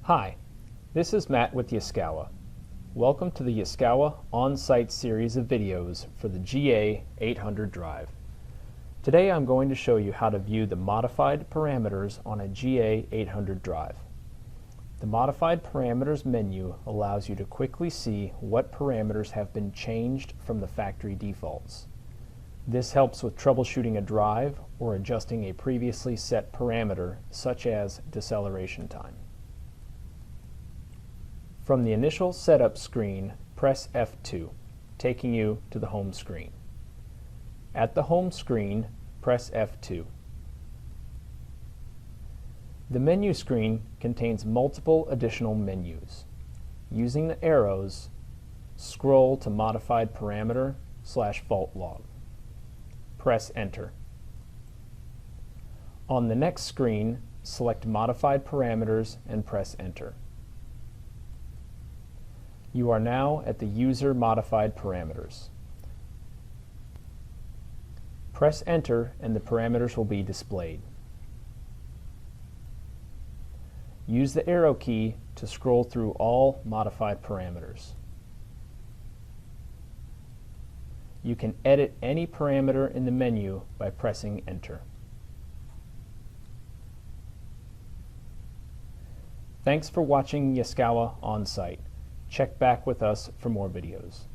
Hi, this is Matt with Yaskawa. Welcome to the Yaskawa on-site series of videos for the GA800 drive. Today I'm going to show you how to view the modified parameters on a GA800 drive. The Modified Parameters menu allows you to quickly see what parameters have been changed from the factory defaults. This helps with troubleshooting a drive or adjusting a previously set parameter, such as deceleration time. From the initial setup screen, press F2, taking you to the home screen. At the home screen, press F2. The menu screen contains multiple additional menus. Using the arrows, scroll to Modified Parameter/Fault Log. Press Enter. On the next screen, select Modified Parameters and press Enter. You are now at the User Modified Parameters. Press Enter and the parameters will be displayed. Use the arrow key to scroll through all modified parameters. You can edit any parameter in the menu by pressing Enter. Thanks for watching Yaskawa On-Site. Check back with us for more videos.